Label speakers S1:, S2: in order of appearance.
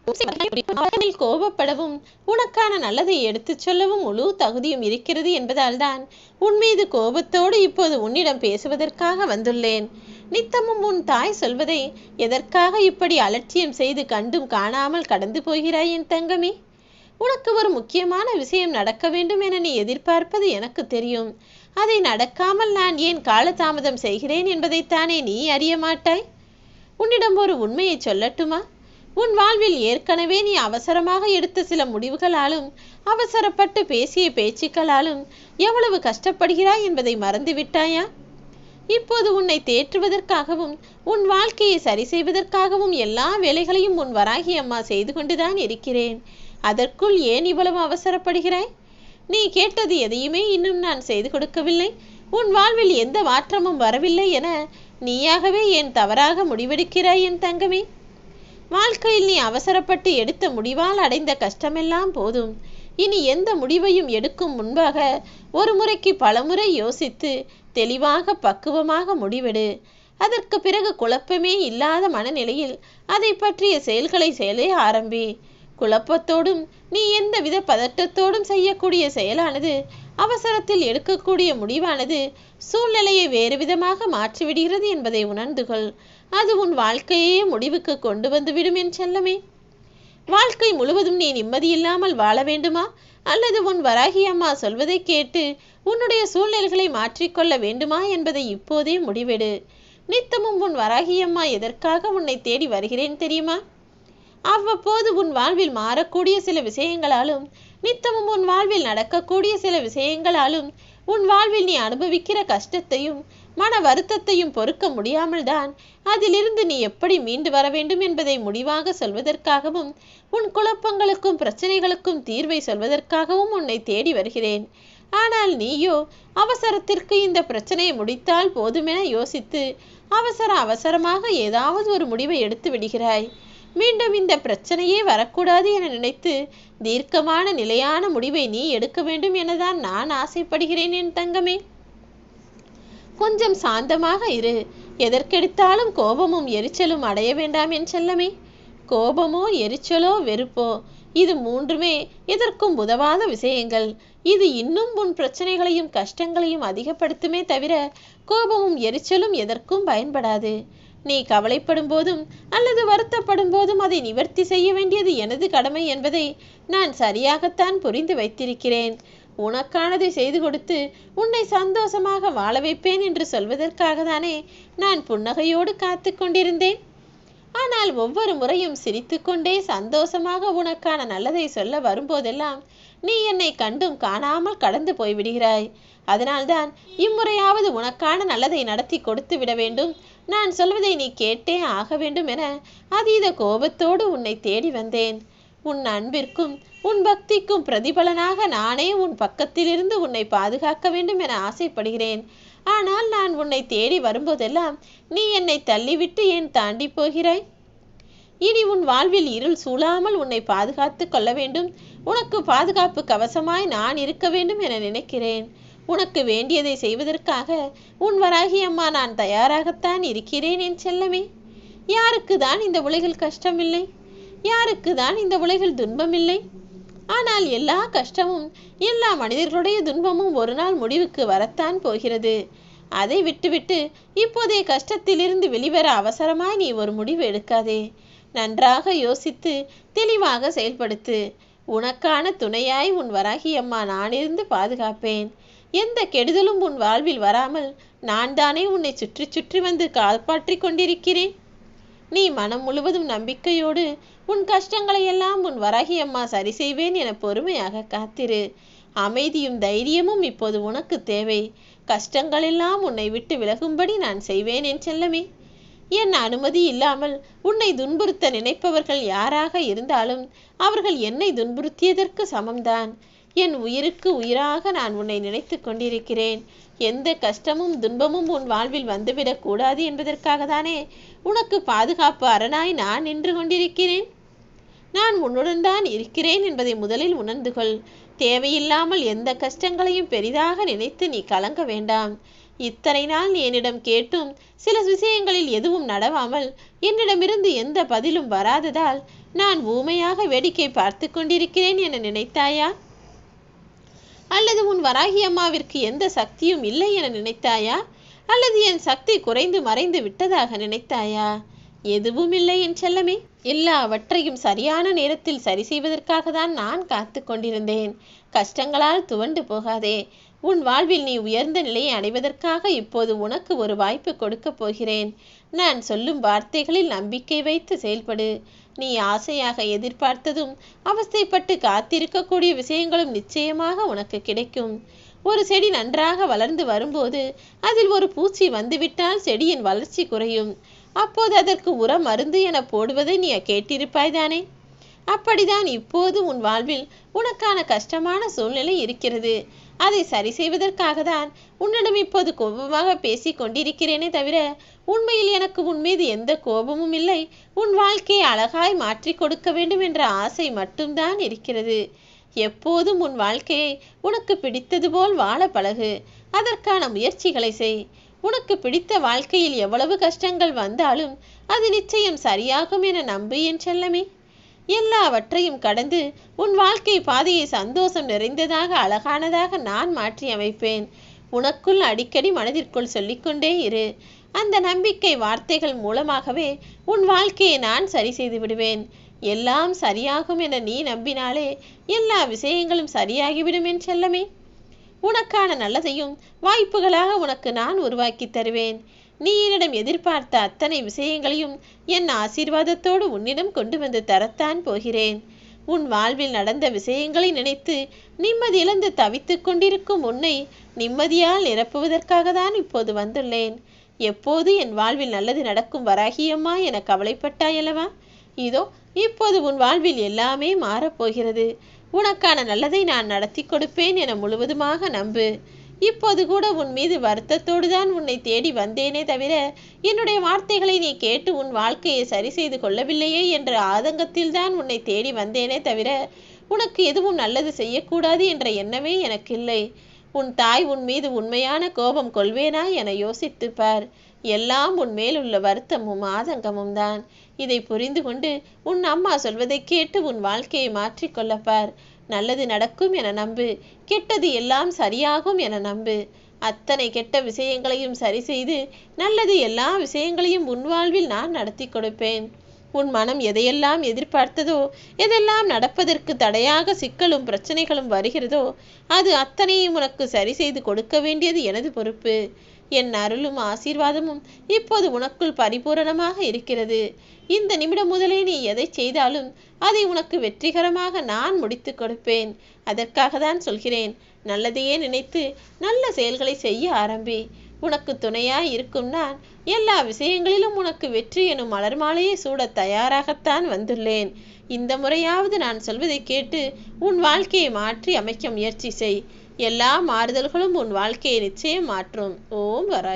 S1: அவர்களில் கோபப்படவும் உனக்கான நல்லதை எடுத்துச் சொல்லவும் முழு தகுதியும் இருக்கிறது என்பதால் தான் உன் மீது கோபத்தோடு இப்போது உன்னிடம் பேசுவதற்காக வந்துள்ளேன். நித்தமும் உன் தாய் சொல்வதை எதற்காக இப்படி அலட்சியம் செய்து கண்டும் காணாமல் கடந்து போகிறாய் என் தங்கமே? உனக்கு ஒரு முக்கியமான விஷயம் நடக்க வேண்டும் என நீ எதிர்பார்ப்பது எனக்கு தெரியும். அதை நடக்காமல் நான் ஏன் காலதாமதம் செய்கிறேன் என்பதைத்தானே நீ அறிய மாட்டாய். உன்னிடம் ஒரு உண்மையை சொல்லட்டுமா? உன் வாழ்வில் ஏற்கனவே நீ அவசரமாக எடுத்த சில முடிவுகளாலும் அவசரப்பட்டு பேசிய பேச்சுக்களாலும் எவ்வளவு கஷ்டப்படுகிறாய் என்பதை மறந்து விட்டாயா? இப்போது உன்னை தேற்றுவதற்காகவும் உன் வாழ்க்கையை சரி செய்வதற்காகவும் எல்லா வேலைகளையும் உன் வராகி அம்மா செய்து கொண்டுதான் இருக்கிறேன். அதற்குள் ஏன் இவ்வளவு அவசரப்படுகிறாய்? நீ கேட்டது எதையுமே இன்னும் நான் செய்து கொடுக்கவில்லை. உன் வாழ்வில் எந்த மாற்றமும் வரவில்லை என நீயாகவே ஏன் தவறாக முடிவெடுக்கிறாய் என் தங்கமே? வாழ்க்கையில் நீ அவசரப்பட்டு எடுத்த முடிவால் அடைந்த கஷ்டமெல்லாம் போதும். இனி எந்த முடிவையும் எடுக்கும் முன்பாக ஒரு முறைக்கு பலமுறை யோசித்து தெளிவாக பக்குவமாக முடிவெடு. அதற்கு பிறகு குழப்பமே இல்லாத மனநிலையில் அதை பற்றிய செயல்களை செய்ய ஆரம்பி. குழப்பத்தோடும் நீ எந்தவித பதட்டத்தோடும் செய்யக்கூடிய செயலானது, அவசரத்தில் எடுக்கக்கூடிய முடிவானது சூழ்நிலையை வேறு விதமாக மாற்றிவிடுகிறது என்பதை உணர்ந்து கொள். அது உன் வாழ்க்கையே முடிவுக்கு கொண்டு வந்துவிடும் என் செல்லமே. வாழ்க்கை முழுவதும் நீ நிம்மதியில்லாமல் வாழ வேண்டுமா? அல்லது உன் வராகி அம்மா சொல்வதை கேட்டு உன்னுடைய சூழ்நிலைகளை மாற்றிக்கொள்ள வேண்டுமா என்பதை இப்போதே முடிவெடு. நித்தமும் உன் வராகி அம்மா எதற்காக உன்னை தேடி வருகிறேன் தெரியுமா? அவ்வப்போது உன் வாழ்வில் மாறக்கூடிய சில விஷயங்களாலும் நித்தமும் உன் வாழ்வில் நடக்கக்கூடிய சில விஷயங்களாலும் உன் வாழ்வில் நீ அனுபவிக்கிற கஷ்டத்தையும் மன வருத்தத்தையும் பொறுக்க முடியாமல் தான் அதிலிருந்து நீ எப்படி மீண்டு வர வேண்டும் என்பதை முடிவாக சொல்வதற்காகவும் உன் குழப்பங்களுக்கும் பிரச்சனைகளுக்கும் தீர்வை சொல்வதற்காகவும் உன்னை தேடி வருகிறேன். ஆனால் நீயோ அவசரத்திற்கு இந்த பிரச்சனையை முடித்தால் போதுமென யோசித்து அவசரமாக ஏதாவது ஒரு முடிவை எடுத்து விடுகிறாய். மீண்டும் இந்த பிரச்சனையே வரக்கூடாது என நினைத்து தீர்க்கமான நிலையான முடிவை நீ எடுக்க வேண்டும் எனதான் நான் ஆசைப்படுகிறேன் என் தங்கமே. கொஞ்சம் சாந்தமாக இரு. எதற்கெடுத்தாலும் கோபமும் எரிச்சலும் அடைய வேண்டாம் என் செல்லமே. கோபமோ எரிச்சலோ வெறுப்போ இது மூன்றுமே எதற்கும் உதவாத விஷயங்கள். இது இன்னும் உன் பிரச்சனைகளையும் கஷ்டங்களையும் அதிகப்படுத்துமே தவிர கோபமும் எரிச்சலும் எதற்கும் பயன்படாது. நீ கவலைப்படும் போதும் அல்லது வருத்தப்படும் போதும் அதை நிவர்த்தி செய்ய வேண்டியது எனது கடமை என்பதை நான் சரியாகத்தான் புரிந்து வைத்திருக்கிறேன். உனக்கானதை செய்து கொடுத்து உன்னை சந்தோஷமாக வாழ வைப்பேன் என்று சொல்வதற்காக தானே நான் புன்னகையோடு காத்து கொண்டிருந்தேன். ஆனால் ஒவ்வொரு முறையும் சிரித்துக்கொண்டே சந்தோஷமாக உனக்கான நல்லதை சொல்ல வரும்போதெல்லாம் நீ என்னை கண்டும் காணாமல் கடந்து போய்விடுகிறாய். அதனால்தான் இம்முறையாவது உனக்கான நல்லதை நடத்தி கொடுத்து விட வேண்டும், நான் சொல்வதை நீ கேட்டே ஆக வேண்டும் என அதீத கோபத்தோடு உன்னை தேடி வந்தேன். உன் அன்பிற்கும் உன் பக்திக்கும் பிரதிபலனாக நானே உன் பக்கத்திலிருந்து உன்னை பாதுகாக்க வேண்டும் என ஆசைப்படுகிறேன். ஆனால் நான் உன்னை தேடி வரும்போதெல்லாம் நீ என்னை தள்ளிவிட்டு ஏன் தாண்டி போகிறாய்? இனி உன் வாழ்வில் இருள் சூழாமல் உன்னை பாதுகாத்து கொள்ள வேண்டும், உனக்கு பாதுகாப்பு கவசமாய் நான் இருக்க வேண்டும் என நினைக்கிறேன். உனக்கு வேண்டியதை செய்வதற்காக உன் வராகி அம்மா நான் தயாராகத்தான் இருக்கிறேன் என் செல்லமே. யாருக்கு தான் இந்த உலகில் கஷ்டமில்லை? யாருக்கு தான் இந்த உலகில் துன்பமில்லை? ஆனால் எல்லா கஷ்டமும் எல்லா மனிதர்களுடைய துன்பமும் ஒரு நாள் முடிவுக்கு வரத்தான் போகிறது. அதை விட்டுவிட்டு இப்போதைய கஷ்டத்திலிருந்து வெளிவர அவசரமாய் நீ ஒரு முடிவு எடுக்காதே. நன்றாக யோசித்து தெளிவாக செயல்படுத்து. உனக்கான துணையாய் உன் வராகி அம்மா நான் இருந்து பாதுகாப்பேன். எந்த கெடுதலும் உன் வாழ்வில் வராமல் நான் தானே உன்னை சுற்றி சுற்றி வந்து காப்பாற்றி கொண்டிருக்கிறேன். நீ மனம் முழுவதும் நம்பிக்கையோடு உன் கஷ்டங்களை எல்லாம் உன் வராகி அம்மா சரி செய்வேன் என பொறுமையாக காத்திரு. அமைதியும் தைரியமும் இப்போது உனக்கு தேவை. கஷ்டங்கள் எல்லாம் உன்னை விட்டு விலகும்படி நான் செய்வேன் என் செல்லமே. என் அனுமதி இல்லாமல் உன்னை துன்புறுத்த நினைப்பவர்கள் யாராக இருந்தாலும் அவர்கள் என்னை துன்புறுத்தியதற்கு சமம்தான். என் உயிருக்கு உயிராக நான் உன்னை நினைத்து கொண்டிருக்கிறேன். எந்த கஷ்டமும் துன்பமும் உன் வாழ்வில் வந்துவிடக் கூடாது என்பதற்காக தானே உனக்கு பாதுகாப்பு அரணாய் நான் நின்று கொண்டிருக்கிறேன். நான் உன்னுடன் தான் இருக்கிறேன் என்பதை முதலில் உணர்ந்து கொள். தேவையில்லாமல் எந்த கஷ்டங்களையும் பெரிதாக நினைத்து நீ கலங்க வேண்டாம். இத்தனை நாள் நீ என்னிடம் கேட்டும் சில விஷயங்களில் எதுவும் நடவாமல் என்னிடமிருந்து எந்த பதிலும் வராததால் நான் ஊமையாக வேடிக்கை பார்த்து கொண்டிருக்கிறேன் என நினைத்தாயா? அல்லது உன் வராகி அம்மாவிற்கு எந்த சக்தியும் இல்லை என நினைத்தாயா? அல்லது என் சக்தி குறைந்து மறைந்து விட்டதாக நினைத்தாயா? எதுவும் இல்லை என் செல்லமே. எல்லாவற்றையும் சரியான நேரத்தில் சரி செய்வதற்காக தான் நான் காத்து கொண்டிருந்தேன். கஷ்டங்களால் துவண்டு போகாதே. உன் வாழ்வில் நீ உயர்ந்த நிலையை அடைவதற்காக இப்போது உனக்கு ஒரு வாய்ப்பு கொடுக்கப் போகிறேன். நான் சொல்லும் வார்த்தைகளில் நம்பிக்கை வைத்து செயல்படு. நீ ஆசையாக எதிர்பார்த்ததும் அவஸ்தைப்பட்டு காத்திருக்கக்கூடிய விஷயங்களும் நிச்சயமாக உனக்கு கிடைக்கும். ஒரு செடி நன்றாக வளர்ந்து வரும்போது அதில் ஒரு பூச்சி வந்துவிட்டால் செடியின் வளர்ச்சி குறையும். அப்போது அதற்கு உரம் மருந்து என போடுவதை நீ கேட்டிருப்பாய்தானே? அப்படிதான் இப்போது உன் வாழ்வில் உனக்கான கஷ்டமான சூழ்நிலை இருக்கிறது. அதை சரி செய்வதற்காக தான் உன்னிடம் இப்போது கோபமாக பேசி கொண்டிருக்கிறேனே தவிர உண்மையில் எனக்கு உன் மீது எந்த கோபமும் இல்லை. உன் வாழ்க்கையை அழகாய் மாற்றி கொடுக்க வேண்டும் என்ற ஆசை மட்டும்தான் இருக்கிறது. எப்போதும் உன் வாழ்க்கையை உனக்கு பிடித்தது போல் வாழ பழகு. அதற்கான முயற்சிகளை செய். உனக்கு பிடித்த வாழ்க்கையில் எவ்வளவு கஷ்டங்கள் வந்தாலும் அது நிச்சயம் சரியாகும் என நம்பு என் செல்லமே. எல்லாவற்றையும் கடந்து உன் வாழ்க்கை பாதையை சந்தோஷம் நிறைந்ததாக அழகானதாக நான் மாற்றி அமைப்பேன். உனக்குள் அடிக்கடி மனதிற்குள் சொல்லிக்கொண்டே இரு. அந்த நம்பிக்கை வார்த்தைகள் மூலமாகவே உன் வாழ்க்கையை நான் சரி செய்து விடுவேன். எல்லாம் சரியாகும் என நீ நம்பினாலே எல்லா விஷயங்களும் சரியாகிவிடும் என் செல்லமே. உனக்கான நல்லதையும் வாய்ப்புகளாக உனக்கு நான் உருவாக்கி தருவேன். நீ என்னிடம் எதிர்பார்த்த அத்தனை விஷயங்களையும் என் ஆசீர்வாதத்தோடு உன்னிடம் கொண்டு வந்து தரத்தான் போகிறேன். உன் வாழ்வில் நடந்த விஷயங்களை நினைத்து நிம்மதி இழந்து தவித்து கொண்டிருக்கும் உன்னை நிம்மதியால் நிரப்புவதற்காக தான் இப்போது வந்துள்ளேன். எப்போது என் வாழ்வில் நல்லது நடக்கும் வராகியம்மா என கவலைப்பட்டாயல்லவா? இதோ இப்போது உன் வாழ்வில் எல்லாமே மாறப்போகிறது. உனக்கான நல்லதை நான் நடத்தி கொடுப்பேன் என முழுவதுமாக நம்பு. இப்போது கூட உன் மீது வருத்தத்தோடு தான் உன்னை தேடி வந்தேனே தவிர என்னுடைய வார்த்தைகளை நீ கேட்டு உன் வாழ்க்கையை சரி செய்து கொள்ளவில்லையே என்ற ஆதங்கத்தில் தான் உன்னை தேடி வந்தேனே தவிர உனக்கு எதுவும் நல்லது செய்யக்கூடாது என்ற எண்ணமே எனக்கு இல்லை. உன் தாய் உன் மீது உண்மையான கோபம் கொள்வேனா என யோசித்து பார். எல்லாம் உன் மேல் உள்ள வருத்தமும் ஆதங்கமும் தான். இதை புரிந்து கொண்டு உன் அம்மா சொல்வதை கேட்டு உன் வாழ்க்கையை மாற்றிக்கொள்ளப்பார். நல்லது நடக்கும் என நம்பு. கெட்டது எல்லாம் சரியாகும் என நம்பு. அத்தனை கெட்ட விஷயங்களையும் சரி செய்து நல்லது எல்லா விஷயங்களையும் உன் வாழ்வில் நான் நடத்தி கொடுப்பேன். உன் மனம் எதையெல்லாம் எதிர்பார்த்ததோ, எதெல்லாம் நடப்பதற்கு தடையாக சிக்கலும் பிரச்சனைகளும் வருகிறதோ அது அத்தனையும் உனக்கு சரி செய்து கொடுக்க வேண்டியது எனது பொறுப்பு. என் அருளும் ஆசீர்வாதமும் இப்போது உனக்குள் பரிபூரணமாக இருக்கிறது. இந்த நிமிடம் முதலே நீ எதை செய்தாலும் அதை உனக்கு வெற்றிகரமாக நான் முடித்து கொடுப்பேன். அதற்காக தான் சொல்கிறேன், நல்லதையே நினைத்து நல்ல செயல்களை செய்ய ஆரம்பி. உனக்கு துணையாய் இருக்கும் நான் எல்லா விஷயங்களிலும் உனக்கு வெற்றி எனும் மலர் மாலையை சூட தயாராகத்தான் வந்துள்ளேன். இந்த முறையாவது நான் சொல்வதை கேட்டு உன் வாழ்க்கையை மாற்றி அமைக்க முயற்சி செய். எல்லா மாறுதல்களும் உன் வாழ்க்கையை நிச்சயம் மாற்றும். ஓம் வராகி.